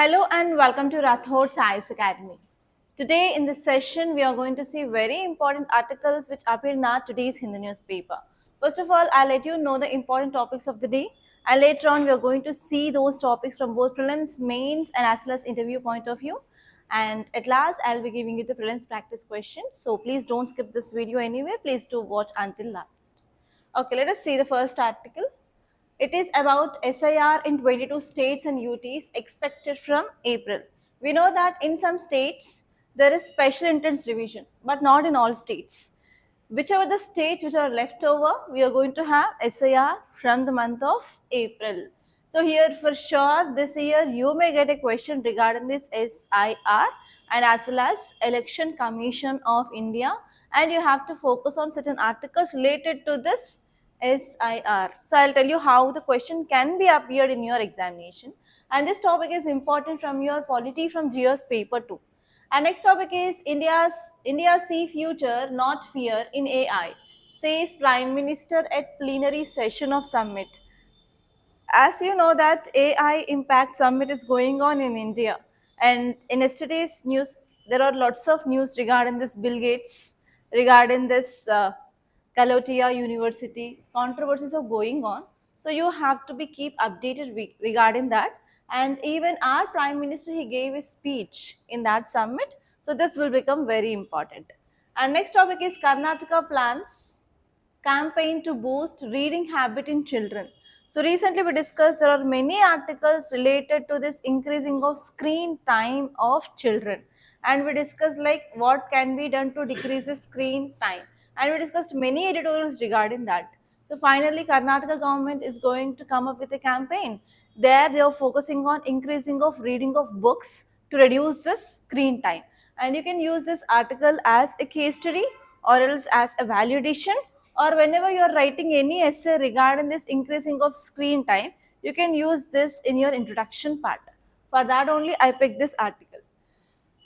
Hello and welcome to Rathod Science Academy. Today in this session, we are going to see very important articles which appear in our today's Hindu newspaper. First of all, I'll let you know the important topics of the day, and later on we are going to see those topics from both prelims, mains and as well as interview point of view. And at last, I'll be giving you the prelims practice questions. So please don't skip this video anyway. Please do watch until last. Okay, let us see the first article. It is about SIR in 22 states and UTs expected from April. We know that in some states there is special entrance revision, but not in all states. Whichever the states which are left over, we are going to have SIR from the month of April. So here for sure this year you may get a question regarding this SIR and as well as Election Commission of India, and you have to focus on certain articles related to this SIR. So I'll tell you how the question can be appeared in your examination, and this topic is important from your polity from GS paper 2. And next topic is India see future not fear in AI, says Prime Minister at plenary session of summit. As you know that AI Impact Summit is going on in India, and in yesterday's news there are lots of news regarding this Bill Gates, regarding this Kalotia University controversies are going on. So you have to be keep updated regarding that. And even our Prime Minister, he gave a speech in that summit. So this will become very important. And next topic is Karnataka plans campaign to boost reading habit in children. So recently we discussed there are many articles related to this increasing of screen time of children, and we discussed like what can be done to decrease the screen time, and we discussed many editorials regarding that. So finally Karnataka government is going to come up with a campaign. There they are focusing on increasing of reading of books to reduce the screen time, and you can use this article as a case study or else as a validation, or whenever you are writing any essay regarding this increasing of screen time, you can use this in your introduction part. For that only I picked this article.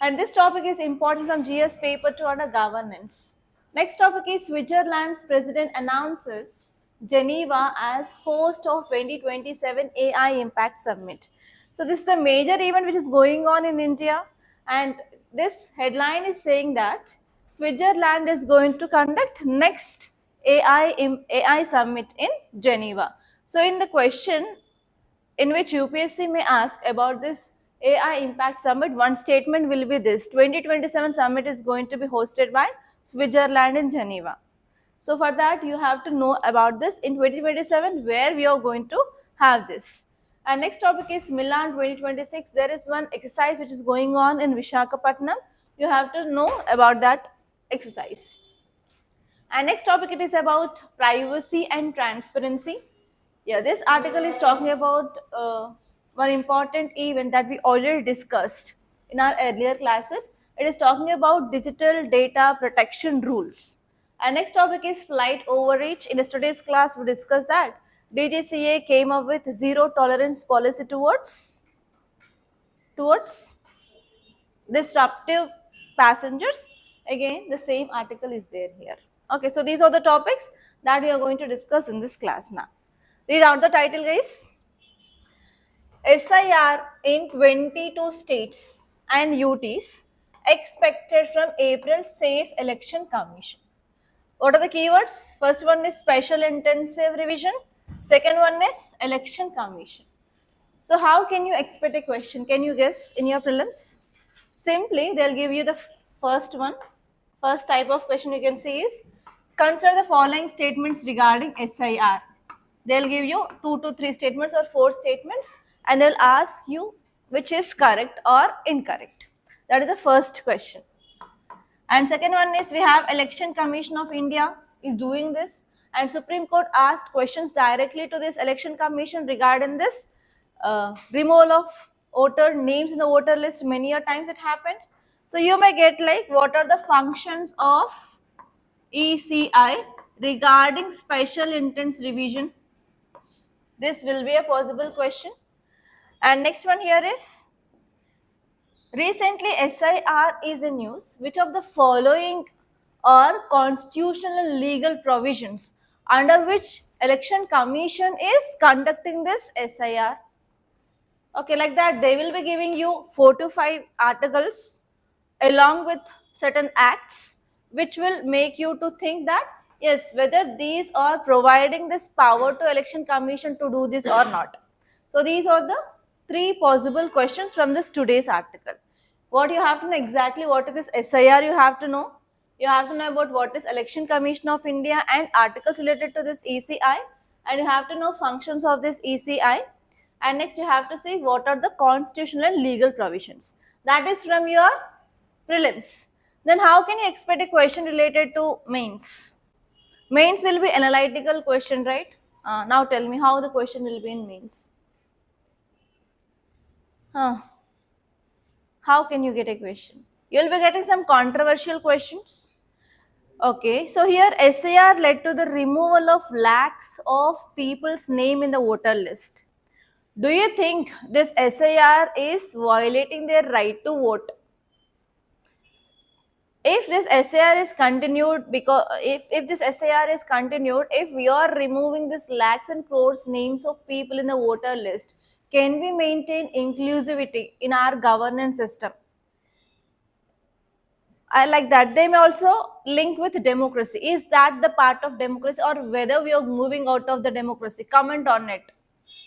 And this topic is important from GS paper 2 under governance. Next topic is Switzerland's president announces Geneva as host of 2027 AI Impact Summit. So this is a major event which is going on in India, and this headline is saying that Switzerland is going to conduct next AI Summit in Geneva. So in the question in which UPSC may ask about this AI Impact Summit, one statement will be this: 2027 summit is going to be hosted by Switzerland in Geneva. So for that you have to know about this in 2027 where we are going to have this. And next topic is Milan 2026. There is one exercise which is going on in Vishakhapatnam. You have to know about that exercise. And next topic it is about privacy and transparency. Yeah, this article is talking about one important event that we already discussed in our earlier classes. It is talking about digital data protection rules. And next topic is flight overreach. In yesterday's class, we discussed that DGCA came up with zero tolerance policy towards disruptive passengers. Again, the same article is there here. Okay, so these are the topics that we are going to discuss in this class now. Read out the title, guys. SIR in 22 states and UTs expected from April, says Election Commission. What are the keywords? First one is special intensive revision. Second one is Election Commission. So how can you expect a question? Can you guess in your prelims? Simply, they'll give you the first one. First type of question you can see is consider the following statements regarding SIR. They'll give you 2 to 3 statements or 4 statements, and they'll ask you which is correct or incorrect. That is the first question. And second one is we have Election Commission of India is doing this, and Supreme Court asked questions directly to this Election Commission regarding this removal of voter names in the voter list. Many a times it happened. So you may get like what are the functions of ECI regarding special intents revision. This will be a possible question. And next one here is recently SIR is in news. Which of the following are constitutional and legal provisions under which Election Commission is conducting this SIR? Okay, like that they will be giving you 4 to 5 articles along with certain acts which will make you to think that yes, whether these are providing this power to election commission to do this or not. So these are the 3 possible questions from this today's article. What you have to know exactly, what is this SIR, you have to know. You have to know about what is Election Commission of India and articles related to this ECI, and you have to know functions of this ECI, and next you have to see what are the constitutional and legal provisions. That is from your prelims. Then how can you expect a question related to mains? Mains will be analytical question, right? Now tell me how the question will be in mains. How can you get a question? You'll be getting some controversial questions. Okay, so here SAR led to the removal of lakhs of people's name in the voter list. Do you think this SAR is violating their right to vote? If this SAR is continued, because if this SAR is continued, if we are removing this lakhs and crores names of people in the voter list, can we maintain inclusivity in our governance system? I like that. They may also link with democracy. Is that the part of democracy, or whether we are moving out of the democracy? Comment on it.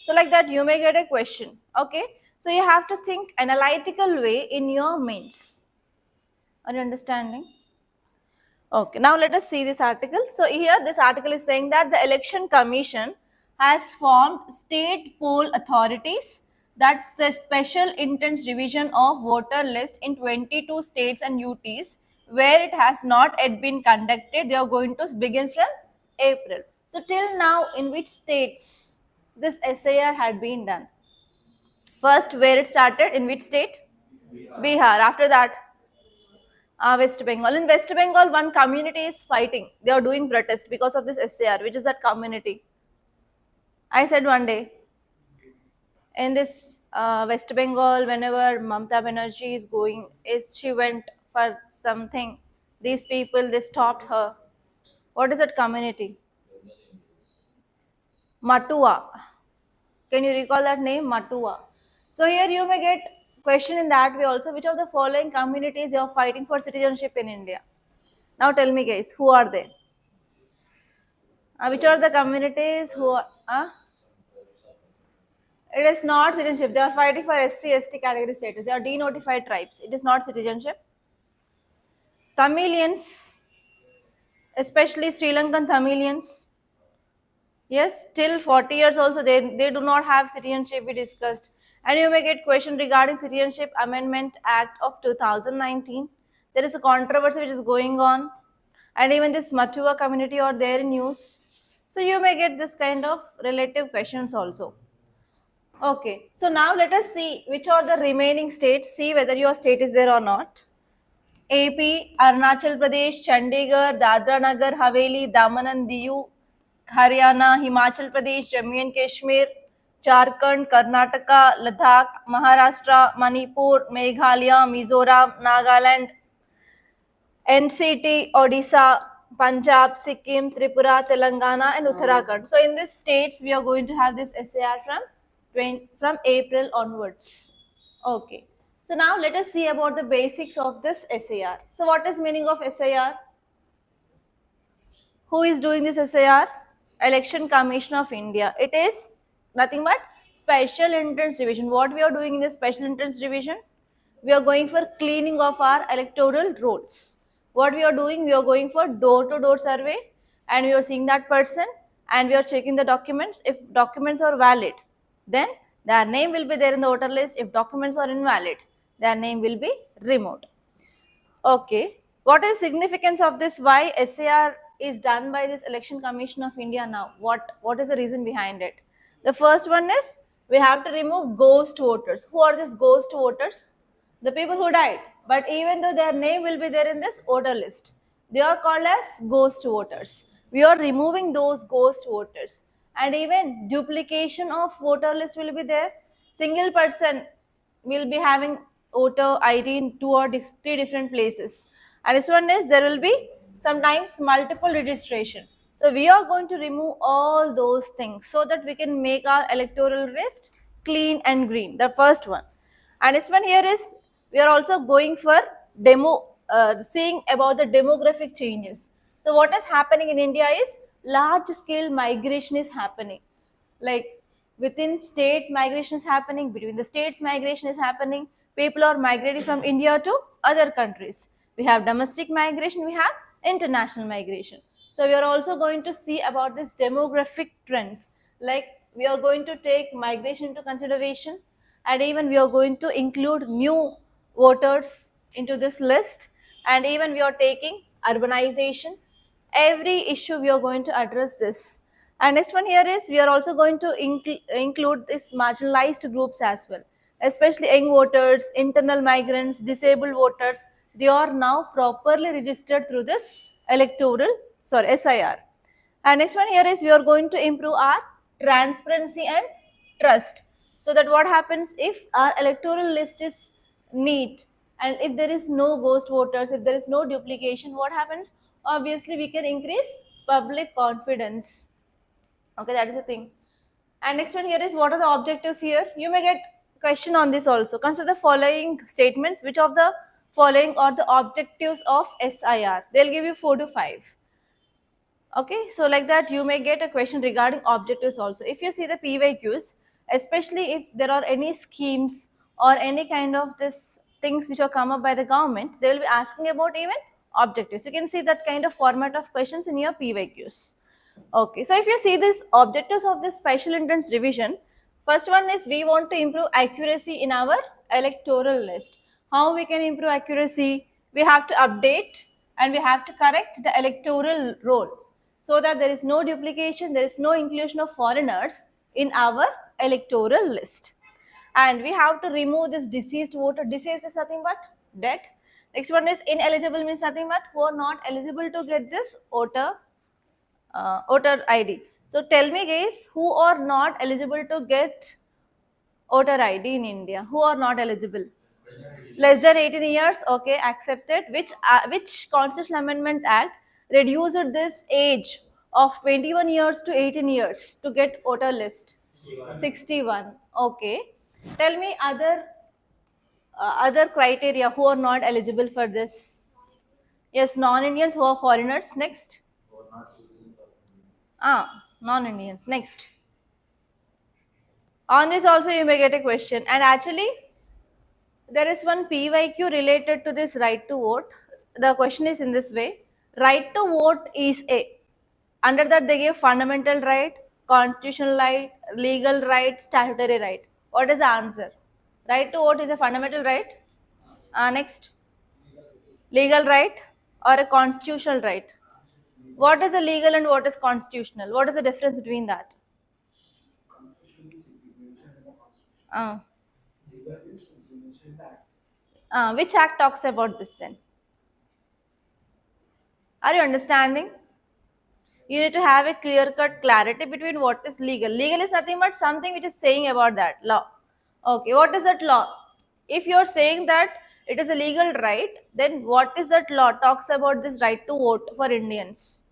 So like that you may get a question. Okay. So you have to think analytical way in your mains. Are you understanding? Okay. Now let us see this article. So here this article is saying that the election commission has formed state poll authorities, that's the special intense division of voter list in 22 states and UTs where it has not yet been conducted. They are going to begin from April. So till now, in which states this SAR had been done? First, where it started, in which state? Bihar. After that, West Bengal. In West Bengal, one community is fighting. They are doing protest because of this SAR. Which is that community? I said one day, in this West Bengal, whenever Mamata Banerjee is going, she went for something. These people, they stopped her. What is that community? Matua. Can you recall that name? Matua. So here you may get question in that way also. Which of the following communities you are fighting for citizenship in India? Now tell me guys, who are they? Which are the communities who are... It is not citizenship. They are fighting for SC/ST category status. They are denotified tribes. It is not citizenship. Tamilians, especially Sri Lankan Tamilians. Yes, till 40 years also they do not have citizenship, we discussed. And you may get question regarding Citizenship Amendment Act of 2019. There is a controversy which is going on. And even this Matua community are there in news. So you may get this kind of relative questions also. Okay, so now let us see which are the remaining states, see whether your state is there or not. AP, Arunachal Pradesh, Chandigarh, Dadra Nagar Haveli, Daman and Diu, Haryana, Himachal Pradesh, Jammu and Kashmir, Jharkhand, Karnataka, Ladakh, Maharashtra, Manipur, Meghalaya, Mizoram, Nagaland, NCT, Odisha, Punjab, Sikkim, Tripura, Telangana and Uttarakhand. So in these states we are going to have this SAR from April onwards. Okay. So now let us see about the basics of this SAR. So what is meaning of SAR? Who is doing this SAR? Election Commission of India. It is nothing but special entrance division. What we are doing in the special entrance division? We are going for cleaning of our electoral rolls. What we are doing? We are going for door-to-door survey, and we are seeing that person and we are checking the documents. If documents are valid, then their name will be there in the voter list. If documents are invalid, their name will be removed. Okay. What is significance of this? Why SAR is done by this Election Commission of India now? What is the reason behind it? The first one is we have to remove ghost voters. Who are these ghost voters? The people who died, but even though their name will be there in this voter list, they are called as ghost voters. We are removing those ghost voters, and even duplication of voter list will be there. Single person will be having voter ID in 2 or 3 different places, and this one is there will be sometimes multiple registration. So we are going to remove all those things so that we can make our electoral list clean and green, the first one. And this one here is, we are also going for seeing about the demographic changes. So what is happening in India is large scale migration is happening. Like within state migration is happening, between the states migration is happening. People are migrating from India to other countries. We have domestic migration, we have international migration. So we are also going to see about this demographic trends. Like we are going to take migration into consideration, and even we are going to include new voters into this list, and even we are taking urbanization. Every issue we are going to address this. And next one here is, we are also going to include this marginalized groups as well, especially young voters, internal migrants, disabled voters. They are now properly registered through this SIR. And next one here is, we are going to improve our transparency and trust. So that what happens if our electoral list is neat, and if there is no ghost voters, if there is no duplication, what happens? Obviously, we can increase public confidence. Okay, that is the thing. And next one here is, what are the objectives here? You may get question on this also. Consider the following statements. Which of the following are the objectives of SIR? They'll give you 4 to 5. Okay, so like that you may get a question regarding objectives also. If you see the PYQs, especially if there are any schemes or any kind of this things which are come up by the government, they will be asking about even objectives. You can see that kind of format of questions in your PYQs. Okay, so if you see this objectives of this special entrance revision, first one is, we want to improve accuracy in our electoral list. How we can improve accuracy? We have to update and we have to correct the electoral roll, so that there is no duplication, there is no inclusion of foreigners in our electoral list. And we have to remove this deceased voter. Deceased is nothing but dead. Next one is ineligible, means nothing but who are not eligible to get this voter ID. So tell me guys, who are not eligible to get voter ID in India? Who are not eligible? Less than 18 years, okay, accepted. Which Constitutional Amendment Act reduced this age of 21 years to 18 years to get voter list? 61. Okay. Tell me other criteria who are not eligible for this. Yes, non-Indians, who are foreigners. Next. Non-Indians. Next. On this also you may get a question, and actually there is one PYQ related to this right to vote. The question is in this way: right to vote is under that they give fundamental right, constitutional right, legal right, statutory right. What is the answer? Right to vote is a fundamental right. Next, legal right or a constitutional right? What is a legal and what is constitutional? What is the difference between that? Which act talks about this then? Are you understanding? You need to have a clear-cut clarity between what is legal. Legal is nothing but something which is saying about that law. Okay, what is that law? If you are saying that it is a legal right, then what is that law talks about this right to vote for Indians?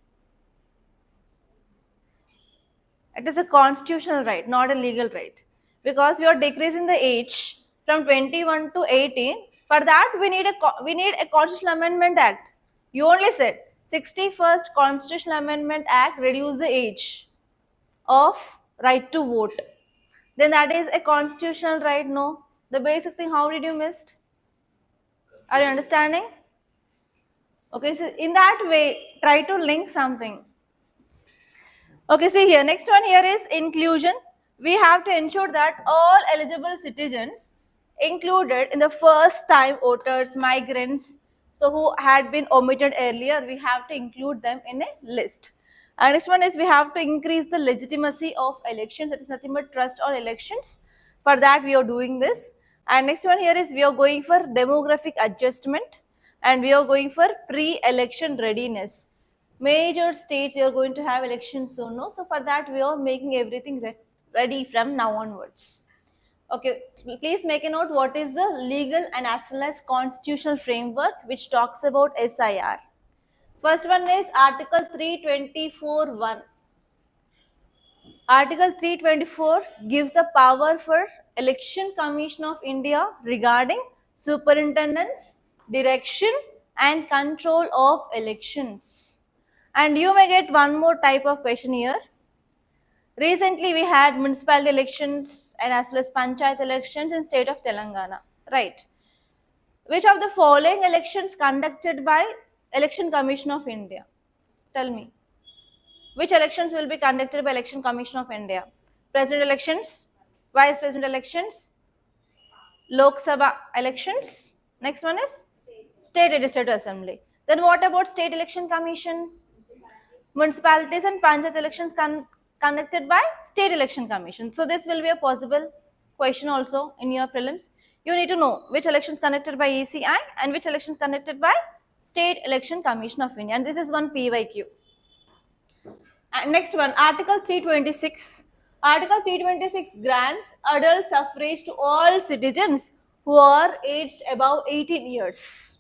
It is a constitutional right, not a legal right. Because we are decreasing the age from 21 to 18. For that, we need a Constitutional Amendment Act. You only said 61st Constitutional Amendment Act reduce the age of right to vote. Then that is a constitutional right, no? The basic thing, how did you miss? Are you understanding? Okay, so in that way, try to link something. Okay, see here, next one here is inclusion. We have to ensure that all eligible citizens included in the first time voters, migrants, so who had been omitted earlier, we have to include them in a list. And next one is, we have to increase the legitimacy of elections. That is nothing but trust on elections. For that we are doing this. And next one here is, we are going for demographic adjustment, and we are going for pre-election readiness. Major states, you are going to have elections soon, no? So for that we are making everything ready from now onwards. Okay, please make a note what is the legal and as well as constitutional framework which talks about SIR. First one is Article 324(1). Article 324 gives the power for Election Commission of India regarding superintendence, direction and control of elections. And you may get one more type of question here. Recently we had municipality elections and as well as panchayat elections in state of Telangana, right? Which of the following elections conducted by Election Commission of India? Tell me. Which elections will be conducted by Election Commission of India? President elections, Vice President elections, Lok Sabha elections. Next one is State Legislative Assembly. Then what about State Election Commission? Municipalities and panchayat elections conducted by State Election Commission. So this will be a possible question also in your prelims. You need to know which elections conducted by ECI and which elections conducted by State Election Commission of India. And this is one PYQ. And next one, Article 326. Article 326 grants adult suffrage to all citizens who are aged above 18 years.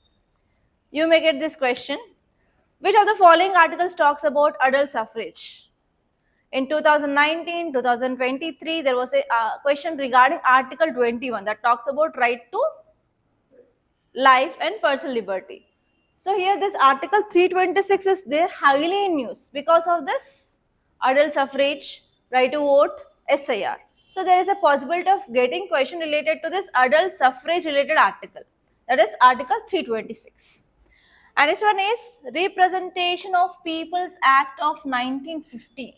You may get this question. Which of the following articles talks about adult suffrage? In 2019, 2023, there was a question regarding Article 21 that talks about right to life and personal liberty. So here this Article 326 is there highly in news because of this adult suffrage, right to vote, SIR. So there is a possibility of getting question related to this adult suffrage related article, that is Article 326. And this one is Representation of People's Act of 1950.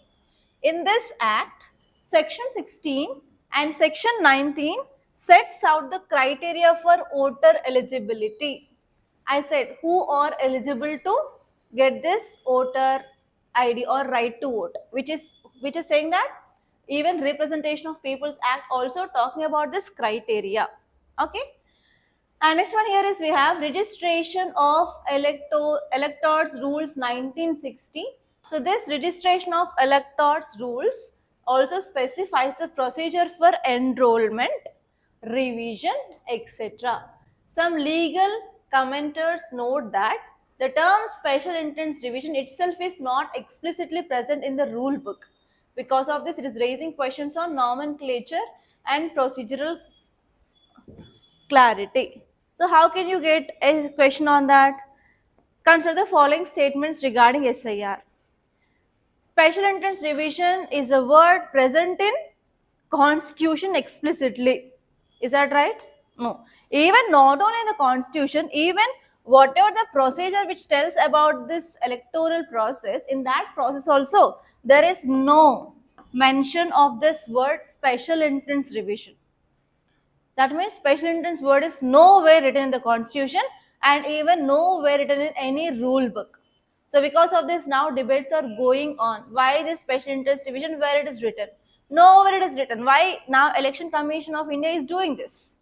In this act, section 16 and section 19 sets out the criteria for voter eligibility. I said who are eligible to get this voter ID or right to vote, which is saying that even Representation of People's Act also talking about this criteria. Okay. And next one here is we have Registration of Electors Rules 1960. So this Registration of Electors Rules also specifies the procedure for enrollment, revision, etc. Some legal commenters note that the term special entrance revision itself is not explicitly present in the rule book. Because of this, it is raising questions on nomenclature and procedural clarity. So how can you get a question on that? Consider the following statements regarding SIR. Special entrance revision is a word present in Constitution explicitly. Is that right? No. Even not only in the Constitution, even whatever the procedure which tells about this electoral process, in that process also, there is no mention of this word special entrance revision. That means special entrance word is nowhere written in the Constitution and even nowhere written in any rule book. So because of this, now debates are going on. Why this special entrance division, where it is written? Nowhere it is written. Why now Election Commission of India is doing this?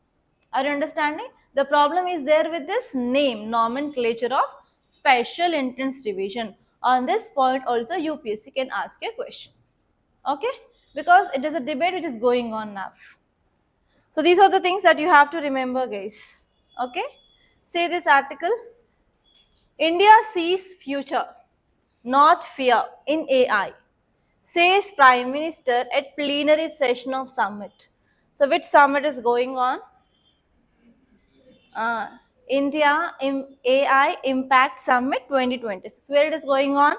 Are you understanding? The problem is there with this name, nomenclature of special entrance division. On this point also UPSC can ask a question. Okay? Because it is a debate which is going on now. So these are the things that you have to remember, guys. Okay? Say this article. India sees future, not fear in AI, says Prime Minister at plenary session of summit. So which summit is going on? India AI Impact Summit 2026. Where it is going on?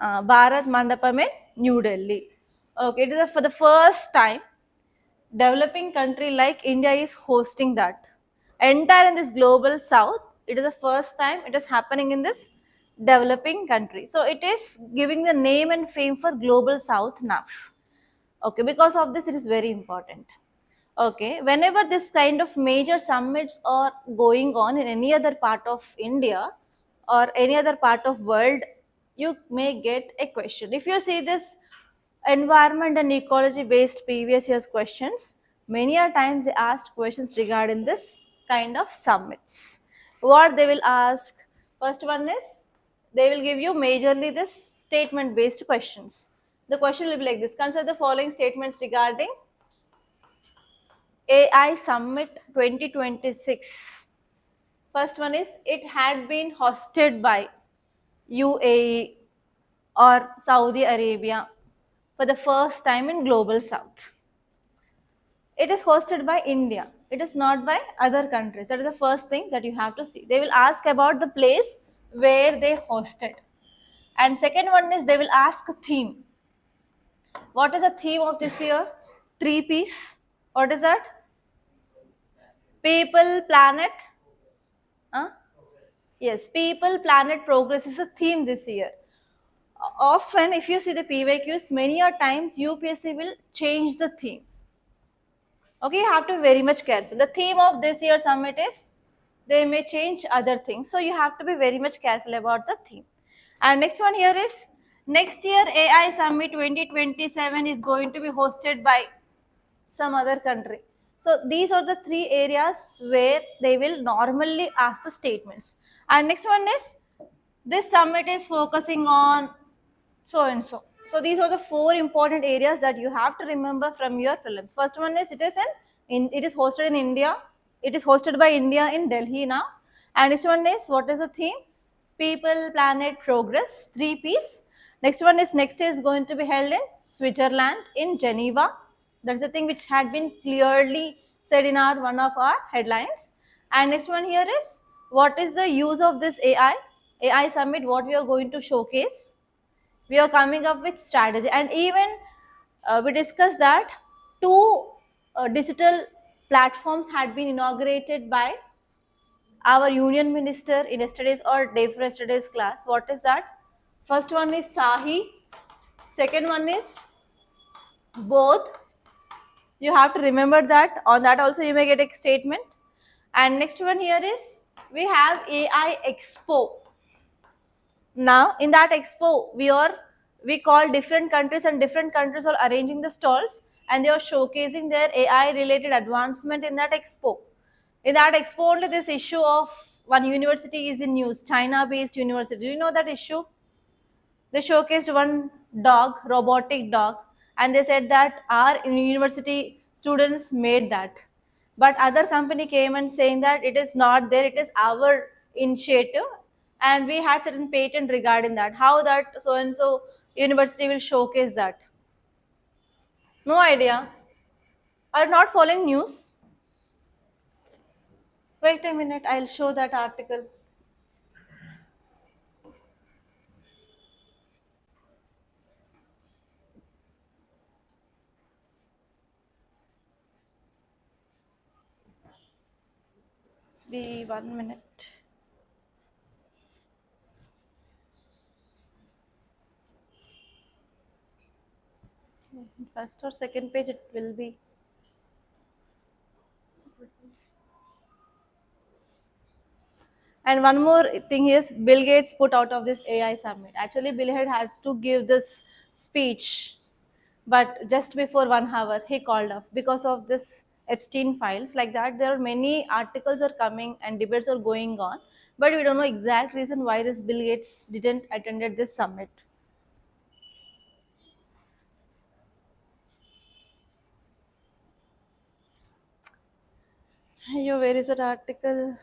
Bharat Mandapam in New Delhi. Okay, it is for the first time developing country like India is hosting that. Entire in this global south, it is the first time it is happening in this developing country. So it is giving the name and fame for global south now. Okay, because of this it is very important. Okay, whenever this kind of major summits are going on in any other part of India or any other part of world, you may get a question. If you see this environment and ecology based previous year's questions, many a times they asked questions regarding this kind of summits. What they will ask, first one is, they will give you majorly this statement based questions. The question will be like this: consider the following statements regarding AI Summit 2026. First one is, it had been hosted by UAE or Saudi Arabia for the first time in global south. It is hosted by India. It is not by other countries. That is the first thing that you have to see. They will ask about the place where they hosted. And second one is they will ask a theme. What is the theme of this year? Three P's. What is that? People, planet. Huh? Yes, people, planet, progress is a theme this year. Often, if you see the PYQs, many a times UPSC will change the theme. Okay, you have to be very much careful. The theme of this year summit is they may change other things. So you have to be very much careful about the theme. And next one here is next year AI Summit 2027 is going to be hosted by some other country. So these are the three areas where they will normally ask the statements. And next one is this summit is focusing on so and so. So these are the four important areas that you have to remember from your prelims. First one is it is hosted in India. It is hosted by India in Delhi now. And next one is what is the theme? People, planet, progress. Three P's. Next one is next is going to be held in Switzerland in Geneva. That's the thing which had been clearly said in our one of our headlines. And next one here is what is the use of this AI summit? What we are going to showcase? We are coming up with strategy, and even we discussed that two digital platforms had been inaugurated by our union minister in yesterday's or day before yesterday's class. What is that? First one is Sahi, second one is both. You have to remember that. On that also you may get a statement. And next one here is we have AI Expo. Now in that expo we call different countries, and different countries are arranging the stalls and they are showcasing their AI related advancement in that expo. In that expo only this issue of one university is in news, China based university. Do you know that issue? They showcased one dog, robotic dog, and they said that our university students made that. But other company came and saying that it is not there, it is our initiative, and we had certain patent regarding that. How that so and so university will showcase that? No idea. Are not following news? Wait a minute, I'll show that article. It's be 1 minute. First or second page it will be. And one more thing is Bill Gates put out of this AI summit. Actually, Bill Gates has to give this speech, but just before 1 hour he called off because of this Epstein files. Like that, there are many articles are coming and debates are going on, but we don't know exact reason why this Bill Gates didn't attended this summit. Yo, where is that article?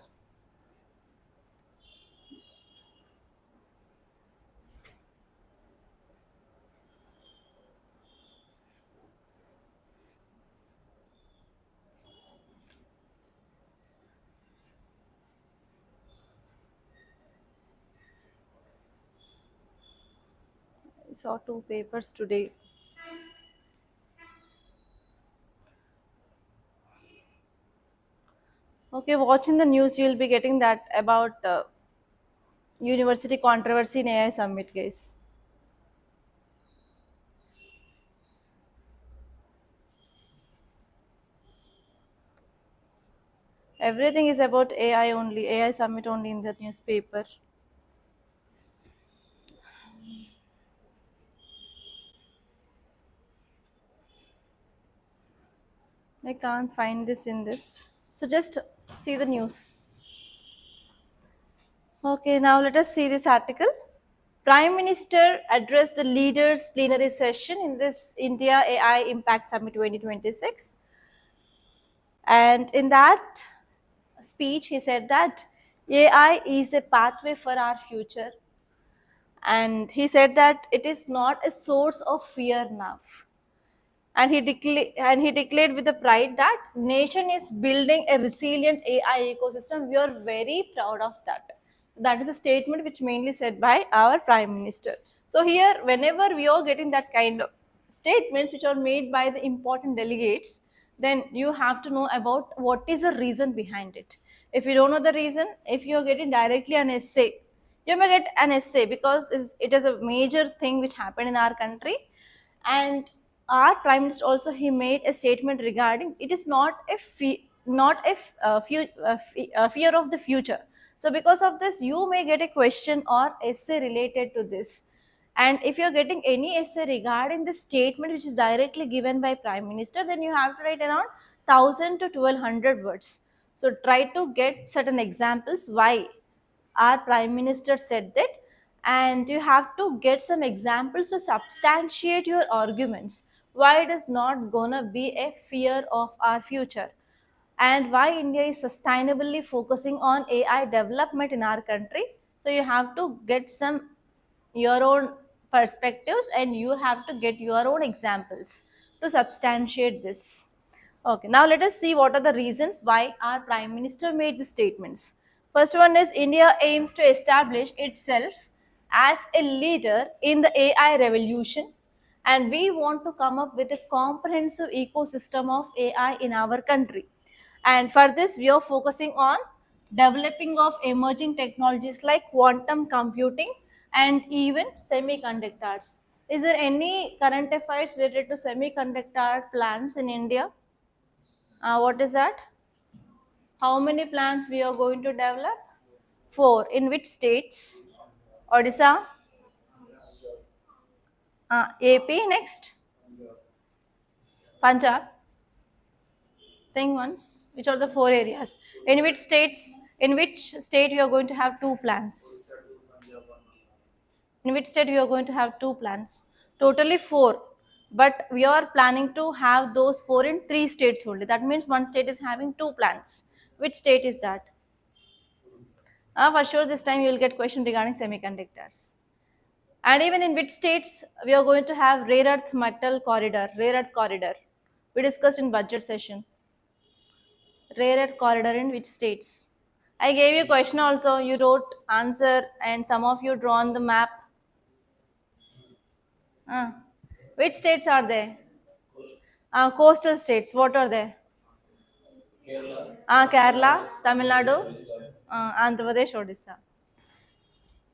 I saw two papers today. Okay, watching the news, you'll be getting that about university controversy in AI summit, guys. Everything is about AI only, AI summit only in the newspaper. I can't find this in this. So just see the news. Okay, now let us see this article. Prime Minister addressed the leaders' plenary session in this India AI Impact Summit 2026. And in that speech, he said that AI is a pathway for our future. And he said that it is not a source of fear now. And he declared with the pride that nation is building a resilient AI ecosystem. We are very proud of that. So that is a statement which mainly said by our prime minister. So here, whenever we are getting that kind of statements which are made by the important delegates, then you have to know about what is the reason behind it. If you don't know the reason, if you are getting directly an essay, you may get an essay because it is a major thing which happened in our country. And our prime minister also, he made a statement regarding it is not a fear of the future. So because of this, you may get a question or essay related to this. And if you're getting any essay regarding the statement which is directly given by prime minister, then you have to write around 1000 to 1200 words. So try to get certain examples why our prime minister said that, and you have to get some examples to substantiate your arguments why it is not gonna be a fear of our future, and why India is sustainably focusing on AI development in our country. So you have to get some your own perspectives, and you have to get your own examples to substantiate this. Okay, now let us see what are the reasons why our prime minister made the statements. First one is India aims to establish itself as a leader in the AI revolution, and we want to come up with a comprehensive ecosystem of AI in our country. And for this, we are focusing on developing of emerging technologies like quantum computing and even semiconductors. Is there any current affairs related to semiconductor plants in India? What is that? How many plants we are going to develop? Four. In which states? Odisha, AP next, Punjab. Think once. Which are the four areas? In which states? In which state you are going to have two plants? In which state we are going to have two plants? Totally four. But we are planning to have those four in three states only. That means one state is having two plants. Which state is that? For sure, this time you will get question regarding semiconductors. And even in which states we are going to have rare earth metal corridor, rare earth corridor. We discussed in budget session. Rare earth corridor in which states? I gave you a question also. You wrote answer, and some of you drawn the map. Which states are there? Coastal states. What are they? Kerala, Tamil Nadu, Andhra Pradesh, Odisha.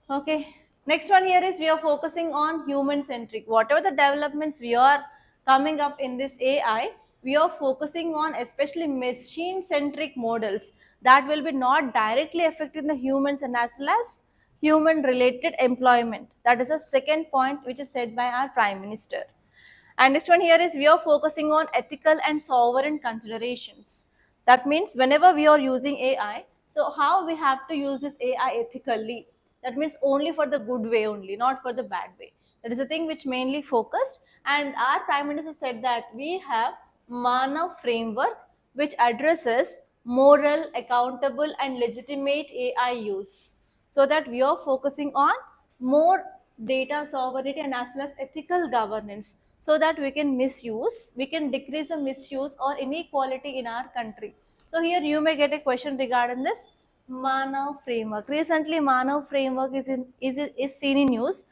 Okay. Next one here is we are focusing on human centric. Whatever the developments we are coming up in this AI, we are focusing on especially machine centric models that will be not directly affecting the humans and as well as human related employment. That is a second point which is said by our prime minister. And next one here is we are focusing on ethical and sovereign considerations. That means whenever we are using AI, so how we have to use this AI ethically. That means only for the good way only, not for the bad way. That is the thing which mainly focused. And our prime minister said that we have Manav framework which addresses moral, accountable and legitimate AI use. So that we are focusing on more data sovereignty and as well as ethical governance, so that we can decrease the misuse or inequality in our country. So here you may get a question regarding this Manav framework. Recently, Manav framework is seen in news.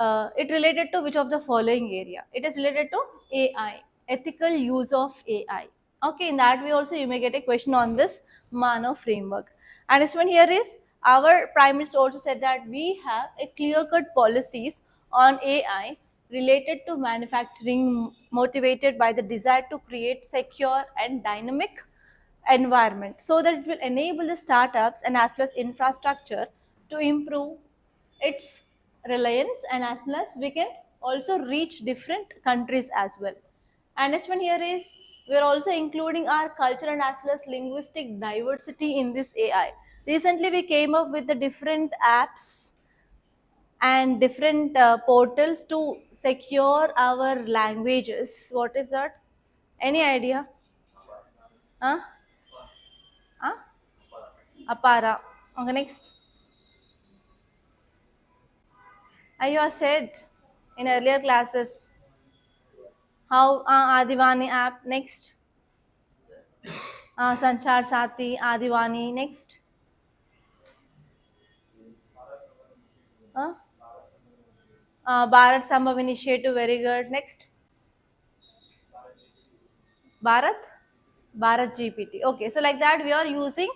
It related to which of the following area? It is related to AI, ethical use of AI. Okay, in that way also you may get a question on this Manav framework. And this one here is our prime minister also said that we have a clear-cut policies on AI related to manufacturing, motivated by the desire to create secure and dynamic environment, so that it will enable the startups and as well as infrastructure to improve its reliance, and as well as we can also reach different countries as well. And next one here is we are also including our culture and as well as linguistic diversity in this AI. Recently we came up with the different apps and different portals to secure our languages. What is that? Any idea? Huh? Huh? Apara. Okay, next. You have said in earlier classes. How Adivani app next. Sanchar Sati, Adivani next. Uh, Bharat Sambhav Initiative, very good. Next. Bharat? Bharat GPT. Okay, so like that we are using,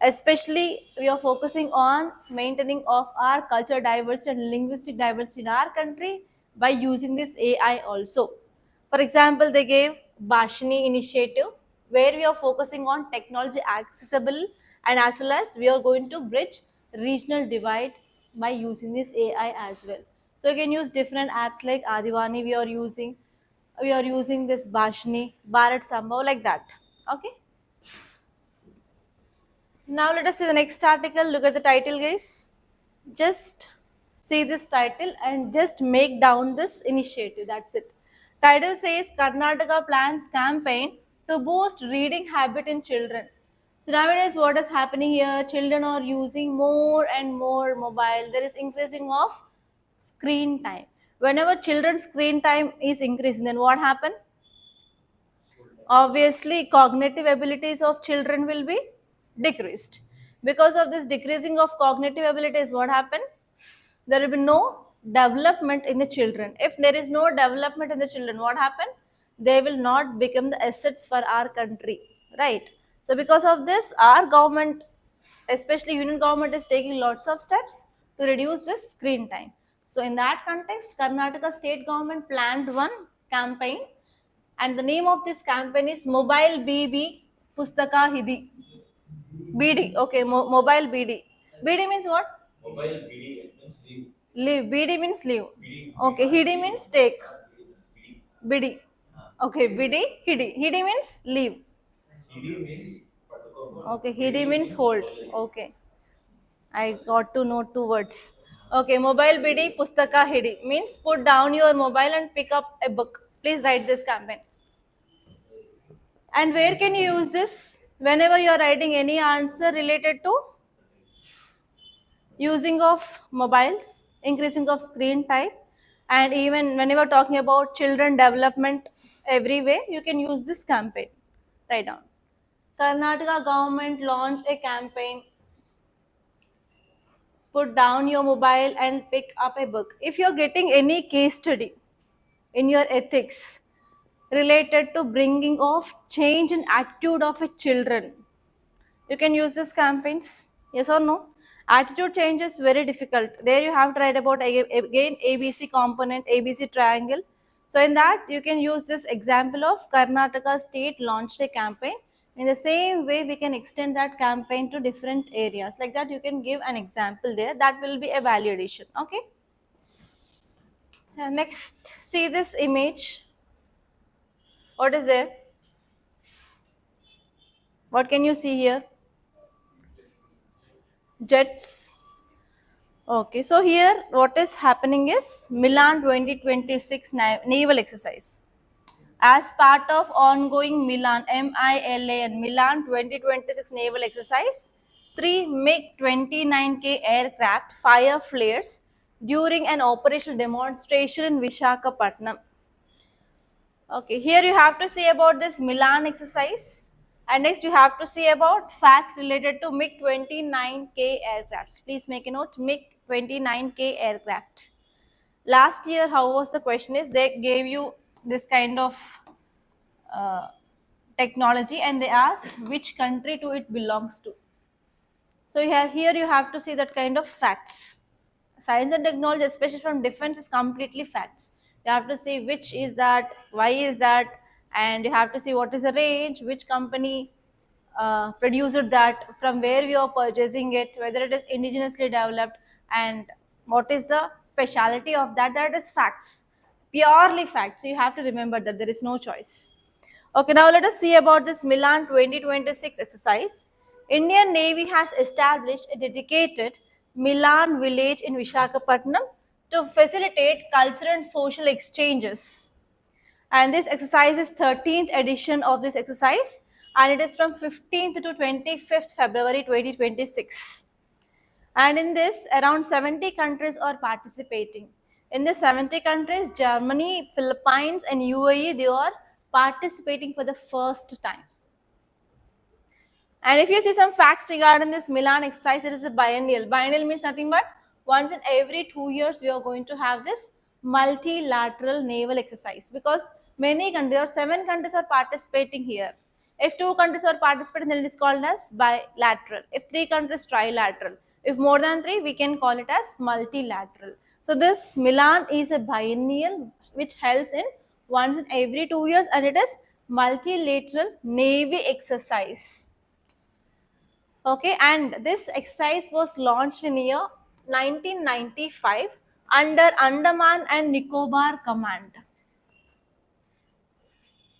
especially we are focusing on maintaining of our cultural diversity and linguistic diversity in our country by using this AI also. For example, they gave Bhashini initiative where we are focusing on technology accessible, and as well as we are going to bridge regional divide by using this AI as well. So you can use different apps like Adivani we are using this Bhashini, Bharat Sambhav, like that. Okay. Now let us see the next article. Look at the title, guys. Just see this title and just make down this initiative. That's it. Title says Karnataka plans campaign to boost reading habit in children. So nowadays, what is happening here? Children are using more and more mobile. There is increasing of screen time. Whenever children's screen time is increasing, then what happen? Obviously cognitive abilities of children will be decreased. Because of this decreasing of cognitive abilities, what happened? There will be no development in the children. If there is no development in the children, what happened? They will not become the assets for our country, right? So because of this, our government, especially union government, is taking lots of steps to reduce this screen time. So in that context, Karnataka state government planned one campaign, and the name of this campaign is Mobile BB Pustaka Hidi. BD, okay, Mobile BD. BD means what? Mobile BD means leave. Leave. BD means leave. BD. Okay, Hidi means take. BD. BD. Okay, BD, Hidi. Hidi means leave. BD means patuko. Okay, Hidi means hold. Okay, I got to know two words. Okay, Mobile BD Pustaka Hidi means put down your mobile and pick up a book. Please write this campaign. And where can you use this? Whenever you are writing any answer related to using of mobiles, increasing of screen time, and even whenever talking about children development every way, you can use this campaign. Write down. Karnataka government launched a campaign, put down your mobile and pick up a book. If you're getting any case study in your ethics related to bringing of change in attitude of a children, you can use these campaigns. Yes or no? Attitude change is very difficult. There you have to write about again ABC component, ABC triangle. So in that you can use this example of Karnataka state launched a campaign. In the same way, we can extend that campaign to different areas. Like that, you can give an example there. That will be a value addition. Okay. Next, see this image. What is there? What can you see here? Jets. Okay, so here what is happening is Milan 2026 naval exercise. As part of ongoing Milan 2026 naval exercise, three MiG-29K aircraft fire flares during an operational demonstration in Vishakhapatnam. Okay, here you have to see about this Milan exercise, and next you have to see about facts related to MiG-29K aircrafts. Please make a note, MiG-29K aircraft. Last year, how was the question is, they gave you this kind of technology and they asked which country to it belongs to. So here you have to see that kind of facts. Science and technology, especially from defense, is completely facts. You have to see which is that, why is that, and you have to see what is the range, which company produced that, from where we are purchasing it, whether it is indigenously developed, and what is the speciality of that. That is facts, purely facts. So you have to remember that there is no choice. Okay, now let us see about this Milan 2026 exercise. Indian Navy has established a dedicated Milan village in Vishakhapatnam to facilitate cultural and social exchanges. And this exercise is 13th edition of this exercise, and it is from 15th to 25th February 2026. And in this, around 70 countries are participating. In the 70 countries, Germany, Philippines, and UAE, they are participating for the first time. And if you see some facts regarding this Milan exercise, it is a biennial. Biennial means nothing but once in every 2 years we are going to have this multilateral naval exercise, because many countries or 7 countries are participating here. If 2 countries are participating, then it is called as bilateral. If 3 countries, trilateral. If more than 3, we can call it as multilateral. So this Milan is a biennial which helps in once in every 2 years, and it is multilateral navy exercise. Okay, and this exercise was launched in year 1995 under Andaman and Nicobar Command.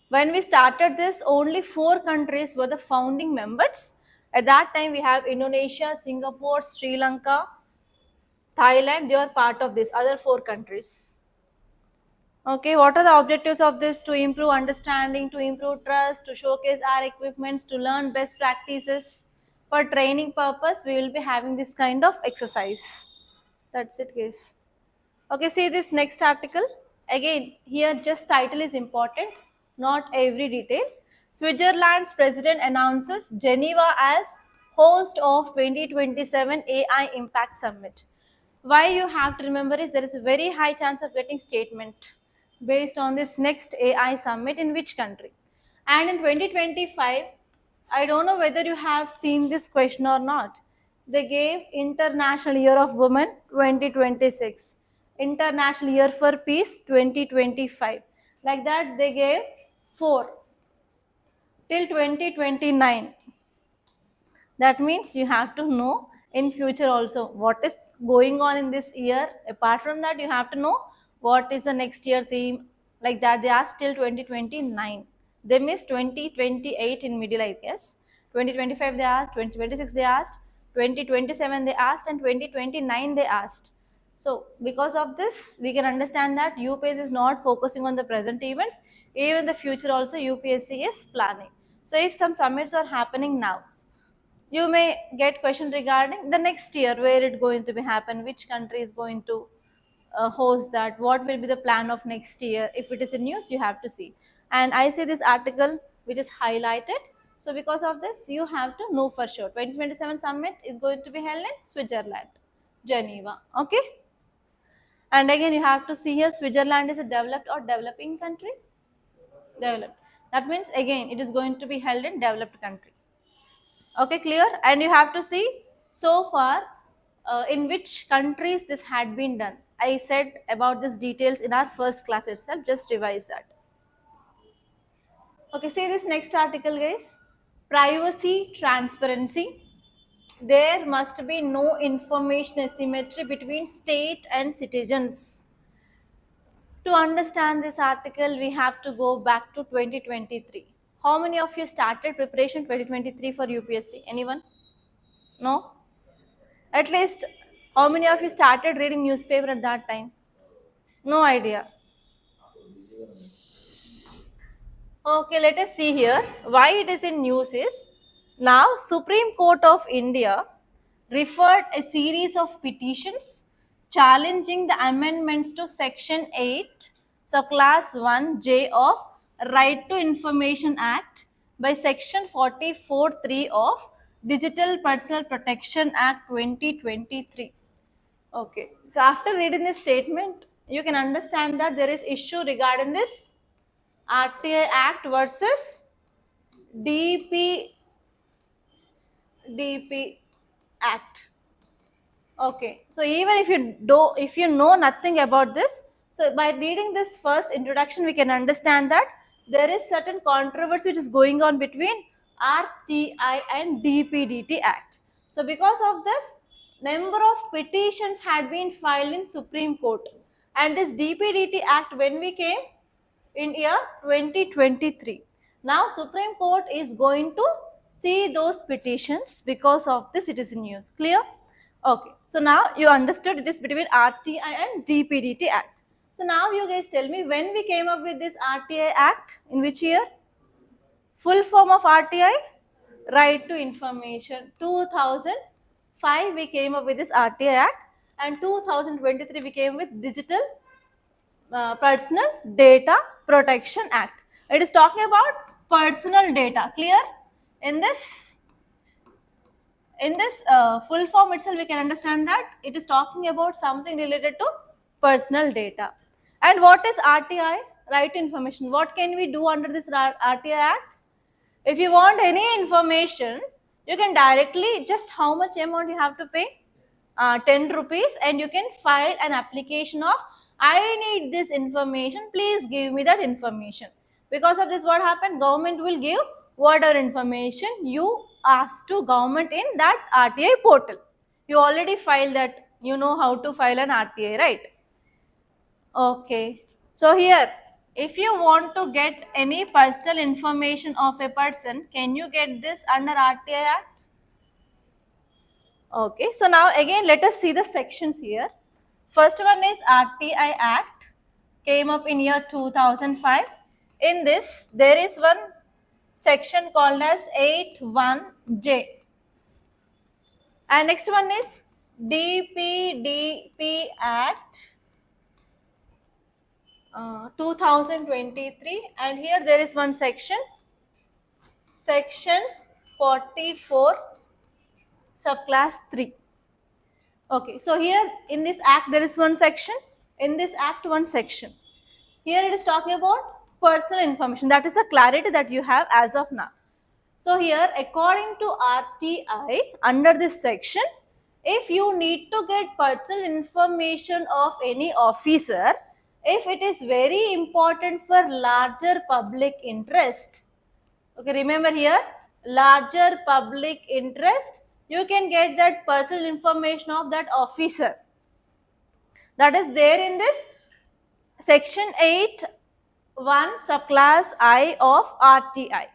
When we started this, only 4 countries were the founding members. At that time, we have Indonesia, Singapore, Sri Lanka, Thailand. They are part of this, other 4 countries. Okay, what are the objectives of this? To improve understanding, to improve trust, to showcase our equipments, to learn best practices. For training purpose, we will be having this kind of exercise. That's it, guys. Okay, see this next article. Again, here just title is important, not every detail. Switzerland's president announces Geneva as host of 2027 AI Impact Summit. Why you have to remember is there is a very high chance of getting statement based on this next AI summit in which country. And in 2025, I don't know whether you have seen this question or not. They gave International Year of Women 2026, International Year for Peace 2025. Like that, they gave 4 till 2029. That means you have to know in future also what is going on in this year. Apart from that, you have to know what is the next year theme. Like that, they asked till 2029. They missed 2028 in middle, I guess. 2025 they asked, 2026 they asked, 2027 they asked, and 2029 they asked. So because of this, we can understand that UPSC is not focusing on the present events. Even the future also UPSC is planning. So if some summits are happening now, you may get question regarding the next year, where it going to be happen, which country is going to host that, what will be the plan of next year. If it is in news, you have to see. And I see this article which is highlighted. So because of this, you have to know for sure 2027 summit is going to be held in Switzerland, Geneva. Okay. And again, you have to see here, Switzerland is a developed or developing country. Developed. That means again it is going to be held in developed country. Okay, clear? And you have to see so far in which countries this had been done. I said about this details in our first class itself. Just revise that. Okay, see this next article, guys. Privacy, transparency. There must be no information asymmetry between state and citizens. To understand this article, we have to go back to 2023. How many of you started preparation 2023 for UPSC? Anyone? No? At least, how many of you started reading newspaper at that time? No idea. Okay, let us see here. Why it is in news is, now Supreme Court of India referred a series of petitions challenging the amendments to Section 8, Subclass 1J of Right to Information Act by Section 44(3) of Digital Personal Protection Act 2023. Okay, so after reading this statement, you can understand that there is issue regarding this RTI Act versus DP Act. Okay, so even if you know nothing about this, so by reading this first introduction, we can understand that there is certain controversy which is going on between RTI and DPDT Act. So because of this, number of petitions had been filed in Supreme Court, and this DPDT Act, when we came in year 2023. Now Supreme Court is going to see those petitions. Because of this, it is in news. Clear? Okay. So now you understood this between RTI and DPDT Act. So now you guys tell me, when we came up with this RTI Act, in which year? Full form of RTI? Right to Information. 2005 we came up with this RTI Act, and 2023 we came with Digital Personal Data Protection Act. It is talking about personal data. Clear? In this full form itself, we can understand that it is talking about something related to personal data. And what is RTI? Right to information. What can we do under this RTI Act? If you want any information, you can directly, just how much amount you have to pay? 10 rupees, and you can file an application of, I need this information, please give me that information. Because of this, what happened? Government will give whatever information you ask to government in that RTI portal. You already filed that, you know how to file an RTI, right? Okay. So here, if you want to get any personal information of a person, can you get this under RTI Act? Okay. So now again, let us see the sections here. First one is RTI Act, came up in year 2005. In this, there is one section called as 81J. And next one is DPDP Act 2023, and here there is one section 44 subclass 3. Okay, so here in this act there is one section, in this act one section. Here it is talking about personal information. That is the clarity that you have as of now. So here, according to RTI, under this section, if you need to get personal information of any officer, if it is very important for larger public interest, okay, remember here, larger public interest, you can get that personal information of that officer. That is there in this section 8(1) subclass I of RTI.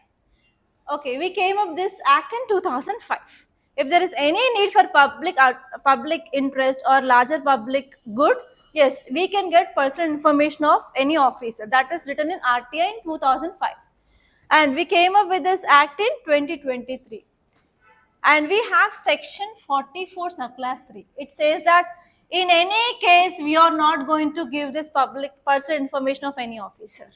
Okay, we came up this act in 2005. If there is any need for public interest or larger public good, yes, we can get personal information of any officer. That is written in RTI in 2005. And we came up with this act in 2023. And we have section 44 subclass 3. It says that in any case, we are not going to give this public personal information of any officer.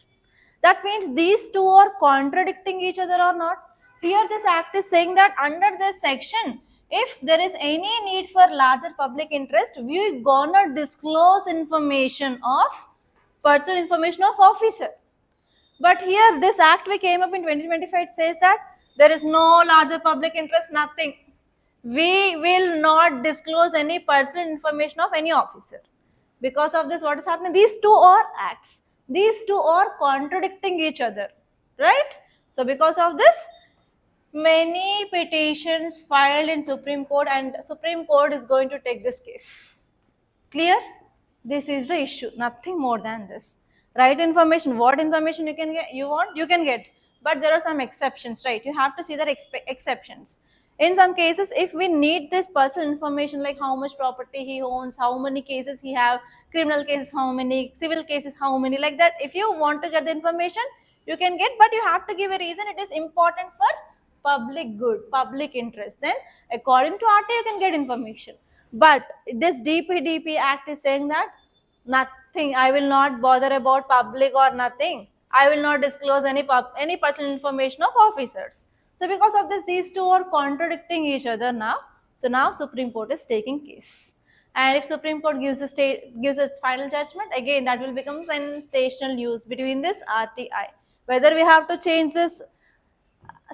That means these two are contradicting each other or not? Here this act is saying that under this section, if there is any need for larger public interest, we are gonna disclose information of personal information of officer. But here this act we came up in 2025, it says that there is no larger public interest, nothing. We will not disclose any personal information of any officer. Because of this, what is happening? These two are acts. These two are contradicting each other, right? So because of this, many petitions filed in Supreme Court, and Supreme Court is going to take this case. Clear? This is the issue, nothing more than this. Right information, what information you can get, you can get, but there are some exceptions, right? You have to see that exceptions. In some cases, if we need this personal information, like how much property he owns, how many cases he have, criminal cases how many, civil cases how many, like that, if you want to get the information, you can get, but you have to give a reason. It is important for public good, public interest. Then according to RTI, you can get information. But this DPDP Act is saying that nothing, I will not bother about public or nothing. I will not disclose any personal information of officers. So because of this, these two are contradicting each other now. So now Supreme Court is taking case. And if Supreme Court gives its final judgment, again that will become sensational news between this RTI. Whether we have to change this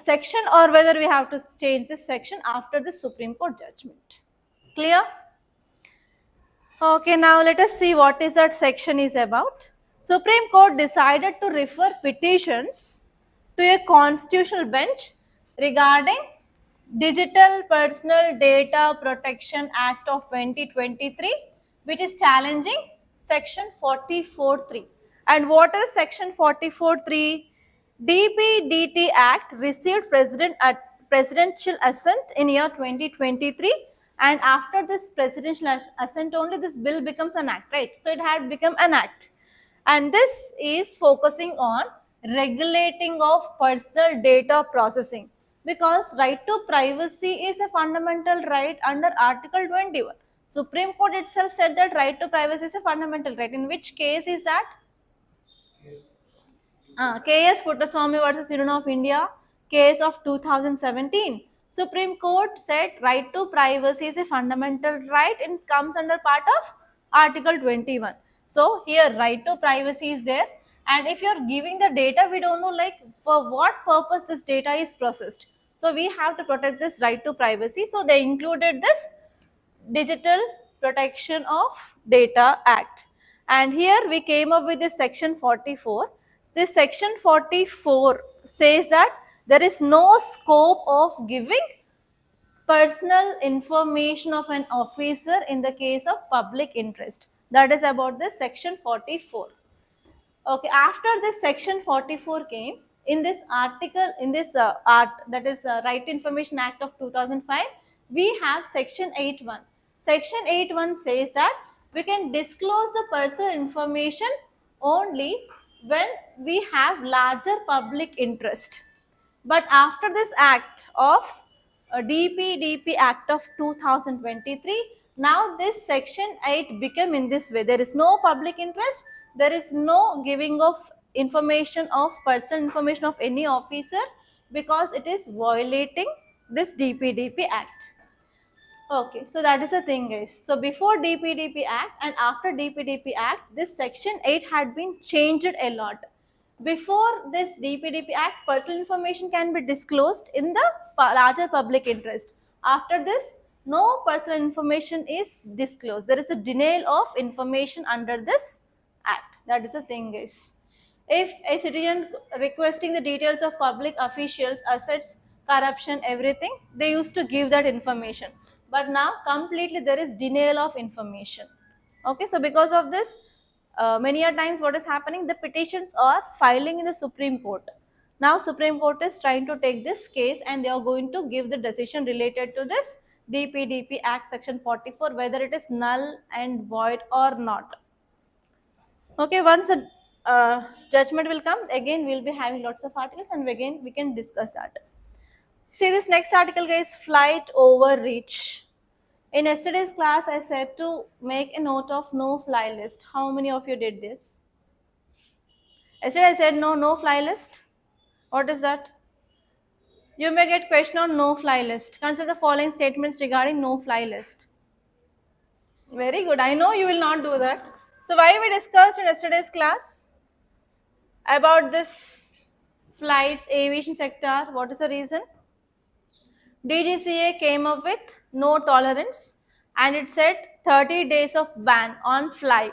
section or whether we have to change this section after the Supreme Court judgment. Clear? Okay, now let us see what is that section is about. Supreme Court decided to refer petitions to a constitutional bench regarding Digital Personal Data Protection Act of 2023, which is challenging section 44(3). And what is section 44(3)? DPDP Act received presidential assent in year 2023, and after this presidential assent only this bill becomes an act, right? So it had become an act, and this is focusing on regulating of personal data processing, because right to privacy is a fundamental right under Article 21. Supreme Court itself said that right to privacy is a fundamental right. In which case is that? KS Puttaswamy versus Union of India, case of 2017. Supreme Court said right to privacy is a fundamental right and comes under part of Article 21. So here right to privacy is there, and if you're giving the data, we don't know like for what purpose this data is processed. So we have to protect this right to privacy. So they included this Digital Protection of Data Act. And here we came up with this section 44. This section 44 says that there is no scope of giving personal information of an officer in the case of public interest. That is about this section 44. Okay, after this section 44 came, in this article, in this that is Right to Information Act of 2005, we have section 8.1. Section 8.1 says that we can disclose the personal information only when we have larger public interest. But after this act of DPDP Act of 2023, now this section 8 became in this way. There is no public interest, there is no giving of information of personal information of any officer because it is violating this DPDP Act. Okay, so that is the thing guys. So before DPDP Act and after DPDP Act, this section 8 had been changed a lot. Before this DPDP Act, personal information can be disclosed in the larger public interest. After this, no personal information is disclosed. There is a denial of information under this act. That is the thing guys. If a citizen requesting the details of public officials, assets, corruption, everything, they used to give that information. But now completely there is denial of information. Okay, so because of this, many a times what is happening, the petitions are filing in the Supreme Court. Now Supreme Court is trying to take this case and they are going to give the decision related to this DPDP Act section 44, whether it is null and void or not. Okay, once the judgment will come, again we will be having lots of articles and again we can discuss that. See this next article guys, flight overreach. In yesterday's class, I said to make a note of no-fly list. How many of you did this? Yesterday I said no-fly list. What is that? You may get question on no-fly list. Consider the following statements regarding no-fly list. Very good. I know you will not do that. So why we discussed in yesterday's class about this flights, aviation sector? What is the reason? DGCA came up with no tolerance and it said 30 days of ban on flight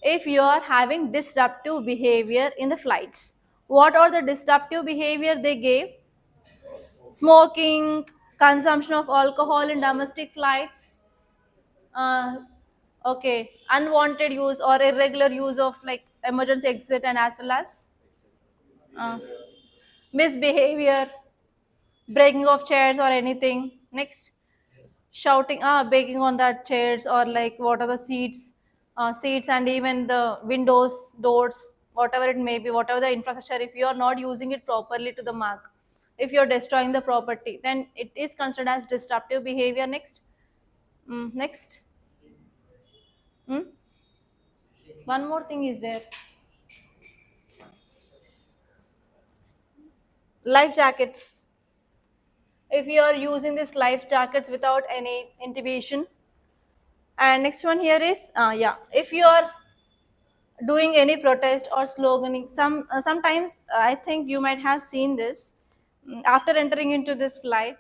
if you are having disruptive behavior in the flights. What are the disruptive behavior they gave? Smoking, consumption of alcohol in domestic flights, okay, unwanted use or irregular use of like emergency exit and as well as misbehavior, breaking of chairs or anything. Next, shouting, begging on that chairs or like what are the seats and even the windows, doors, whatever it may be, whatever the infrastructure, if you are not using it properly to the mark, if you are destroying the property, then it is considered as disruptive behavior. Next, next, one more thing is there. Life jackets. If you are using this life jackets without any intubation. And next one here is, if you are doing any protest or sloganing, sometimes I think you might have seen this, after entering into this flight,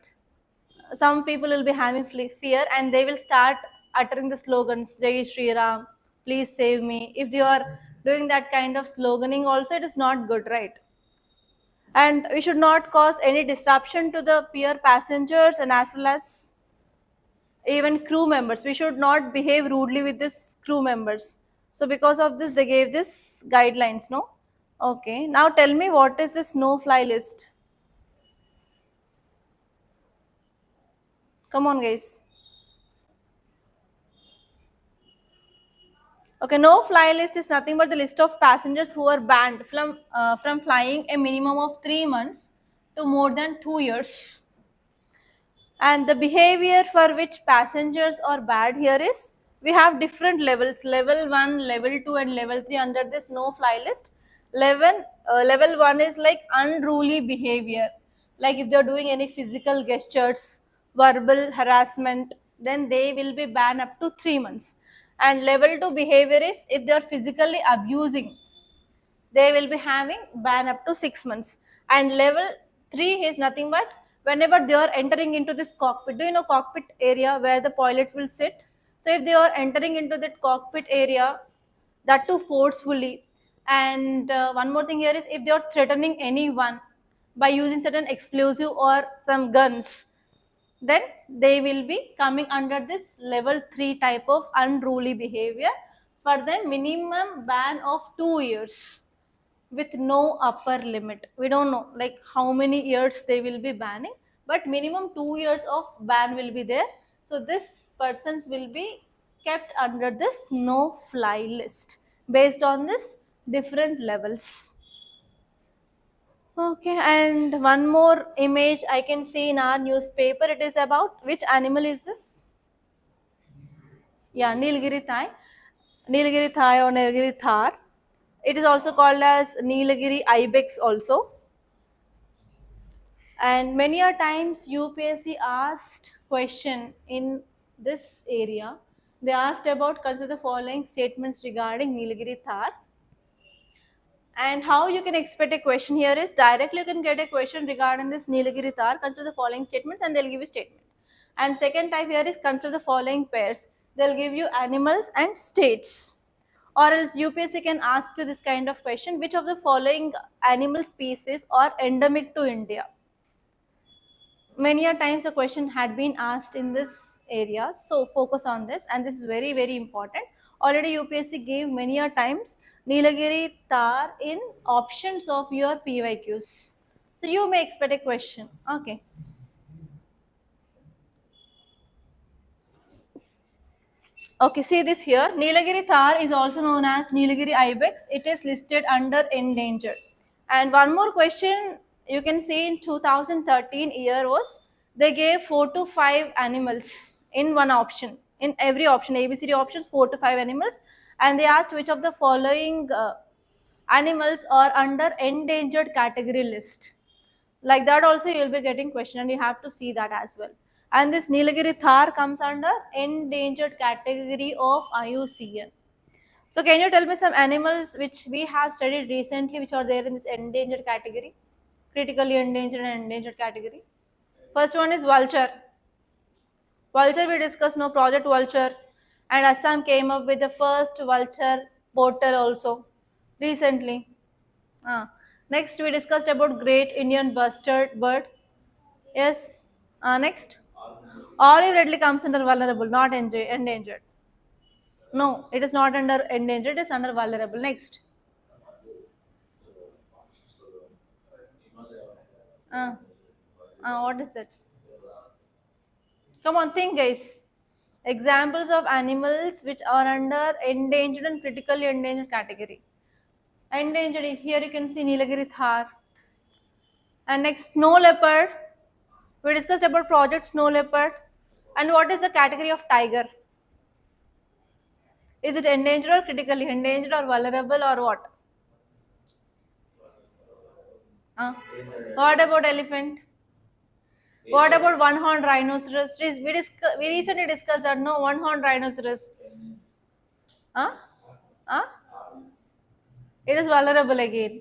some people will be having fear and they will start uttering the slogans, Jai Shri Ram, please save me. If you are doing that kind of sloganing also, it is not good, right? And we should not cause any disruption to the peer passengers and as well as even crew members. We should not behave rudely with this crew members. So because of this, they gave this guidelines, no? Okay, now tell me what is this no-fly list? Come on guys. Okay, no-fly list is nothing but the list of passengers who are banned from flying a minimum of 3 months to more than 2 years. And the behavior for which passengers are bad here is, we have different levels, level 1, level 2 and level 3 under this no-fly list. Level 1 is like unruly behavior, like if they're doing any physical gestures, verbal harassment, then they will be banned up to 3 months. And level 2 behavior is if they're physically abusing, they will be having ban up to 6 months. And level 3 is nothing but whenever they are entering into this cockpit. Do you know cockpit area where the pilots will sit? So if they are entering into that cockpit area, that too forcefully. And one more thing here is if they are threatening anyone by using certain explosive or some guns, then they will be coming under this level 3 type of unruly behavior. For the minimum ban of 2 years with no upper limit. We don't know like how many years they will be banning, but minimum 2 years of ban will be there. So this persons will be kept under this no fly list based on this different levels. Okay, and one more image I can see in our newspaper. It is about which animal is this? Yeah, Nilgiri Thai. Nilgiri Thai or Nilgiri Thar. It is also called as Nilgiri Ibex also. And many a times UPSC asked question in this area. They asked about consider the following statements regarding Nilgiri Thar. And how you can expect a question here is directly you can get a question regarding this Nilgiri Thar. Consider the following statements and they'll give you statement. And second type here is consider the following pairs. They'll give you animals and states. Or else UPSC can ask you this kind of question: which of the following animal species are endemic to India? Many a times the question had been asked in this area, so focus on this, and this is very very important. Already UPSC gave many a times Nilagiri Tar in options of your PYQs, so you may expect a question. Okay. Okay, see this here. Nilagiri Thar is also known as Nilagiri Ibex. It is listed under endangered. And one more question you can see in 2013 year was they gave 4 to 5 animals in one option. In every option, ABCD options, 4 to 5 animals. And they asked which of the following animals are under endangered category list. Like that also you will be getting question and you have to see that as well. And this Nilagiri Thar comes under endangered category of IUCN. So can you tell me some animals which we have studied recently which are there in this endangered category? Critically endangered and endangered category. First one is vulture. Vulture we discussed, no, Project Vulture, and Assam came up with the first vulture portal also recently. Next we discussed about Great Indian Bustard Bird. Yes. Next. Olive readily comes under vulnerable, not endangered. No, it is not under endangered, it is under vulnerable. Next. Uh, what is that? Come on, think, guys. Examples of animals which are under endangered and critically endangered category. Endangered, here you can see Nilagiri Thar. And next, snow leopard. We discussed about Project Snow Leopard. And what is the category of tiger? Is it endangered or critically endangered or vulnerable or what? What about elephant? What about one-horned rhinoceros? We recently discussed that, no, one-horned rhinoceros. Huh? Huh? It is vulnerable again.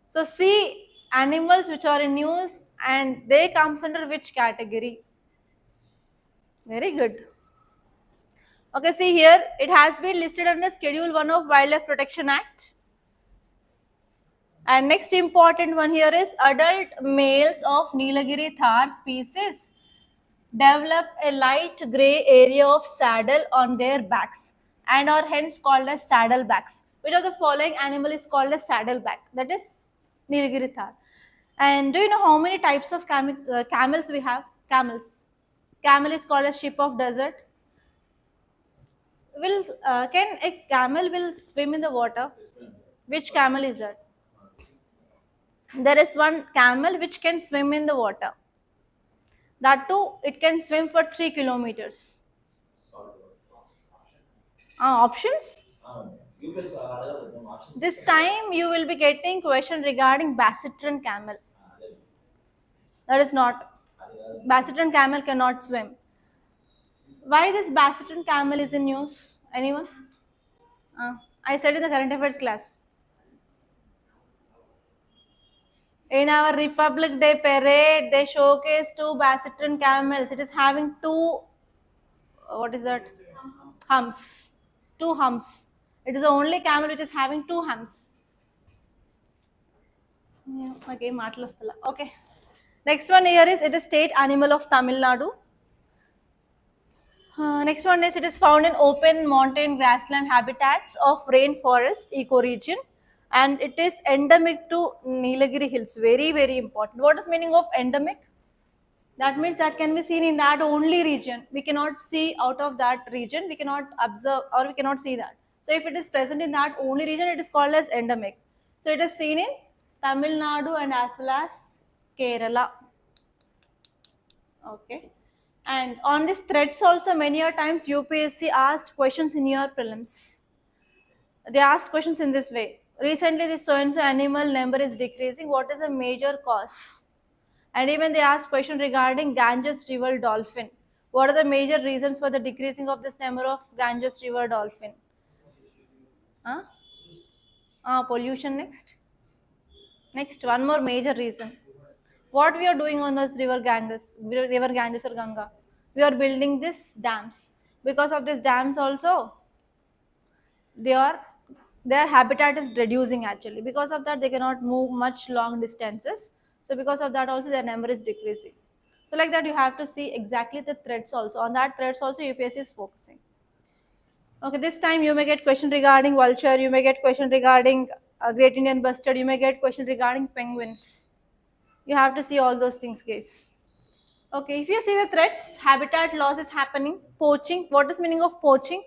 So see animals which are in news and they comes under which category? Very good. Okay, see here, it has been listed under Schedule 1 of Wildlife Protection Act. And next important one here is adult males of Nilagiri Thar species develop a light grey area of saddle on their backs and are hence called as saddlebacks. Which of the following animal is called as saddleback? That is Nilgiri Thar. And do you know how many types of camels we have? Camels. Camel is called as ship of desert. Can a camel will swim in the water? Which camel is that? There is one camel which can swim in the water. That too, it can swim for 3 kilometers. Options? UPS అడగదు మేము options This time you will be getting question regarding Bassetron camel. That is not. Bassetron camel cannot swim. Why this Bassetron camel is in news? Anyone? I said in the current affairs class. In our Republic Day parade, they showcase two Bassetron camels. It is having two, what is that? Humps. Two humps. It is the only camel which is having two humps. Okay, matlastala. Okay. Next one here is it is state animal of Tamil Nadu. Next one is it is found in open mountain grassland habitats of rainforest ecoregion, and it is endemic to Nilagiri Hills. Very, very important. What is meaning of endemic? That means that can be seen in that only region. We cannot see out of that region. We cannot observe or we cannot see that. So if it is present in that only region, it is called as endemic. So it is seen in Tamil Nadu and as well as Kerala. Okay. And on these threats also many a times UPSC asked questions in your prelims. They asked questions in this way. Recently this so and so animal number is decreasing. What is the major cause? And even they asked question regarding Ganges river dolphin. What are the major reasons for the decreasing of this number of Ganges river dolphin? Pollution next. Next, one more major reason. What we are doing on this river Ganges or Ganga? We are building these dams. Because of these dams also, their habitat is reducing actually. Because of that, they cannot move much long distances. So because of that also, their number is decreasing. So like that, you have to see exactly the threats also. On that threats also, UPSC is focusing. Okay, this time you may get question regarding vulture, you may get question regarding Great Indian Bustard, you may get question regarding penguins. You have to see all those things, guys. Okay, if you see the threats, habitat loss is happening, poaching. What is meaning of poaching?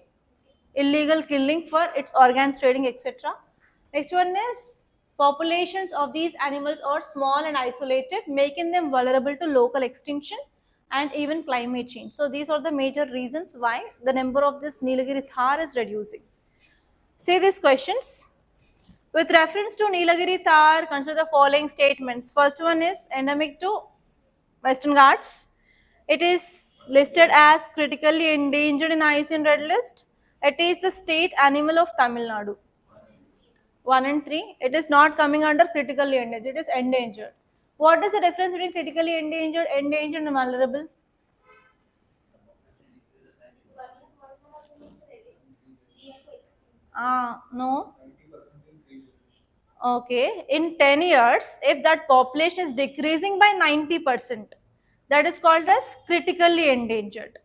Illegal killing for its organs trading, etc. Next one is populations of these animals are small and isolated, making them vulnerable to local extinction and even climate change. So these are the major reasons why the number of this Nilagiri Thar is reducing. Say these questions. With reference to Nilagiri Thar, consider the following statements. First one is endemic to Western Ghats. It is listed as critically endangered in IUCN Red List. It is the state animal of Tamil Nadu. 1 and 3. It is not coming under critically endangered. It is endangered. What is the difference between critically endangered, endangered and vulnerable? No. Okay, in 10 years, if that population is decreasing by 90%, that is called as critically endangered.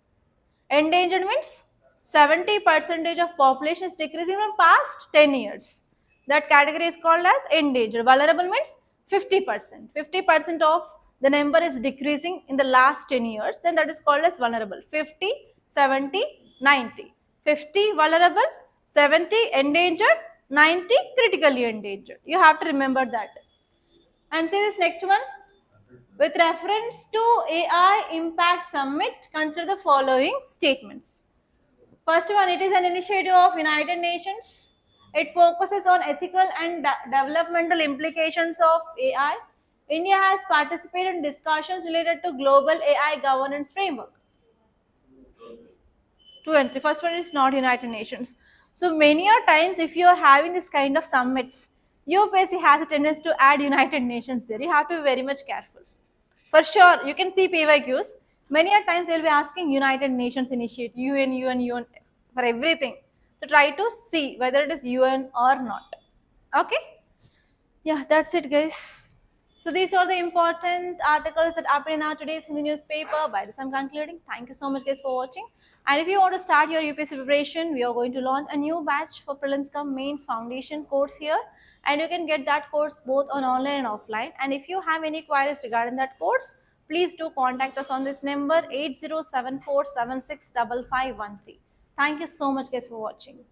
Endangered means 70% of population is decreasing from past 10 years. That category is called as endangered. Vulnerable means 50%. 50% of the number is decreasing in the last 10 years, then that is called as vulnerable. 50, 70, 90. 50 vulnerable, 70 endangered, 90 critically endangered. You have to remember that. And see this next one. With reference to AI Impact Summit, consider the following statements. First one, it is an initiative of United Nations. It focuses on ethical and developmental implications of AI. India has participated in discussions related to global AI governance framework. 2 and 3. First one is not United Nations. So many a times if you are having this kind of summits, UPSC has a tendency to add United Nations there. You have to be very much careful. For sure, you can see PYQs. Many a times they will be asking United Nations Initiative, UN for everything. So try to see whether it is UN or not. Okay? Yeah, that's it, guys. So these are the important articles that appear in our today's Hindi newspaper. By this, I'm concluding. Thank you so much, guys, for watching. And if you want to start your UPSC preparation, we are going to launch a new batch for Prelims Cum Mains Foundation course here. And you can get that course both on online and offline. And if you have any queries regarding that course, please do contact us on this number 8074765513. Thank you so much, guys, for watching.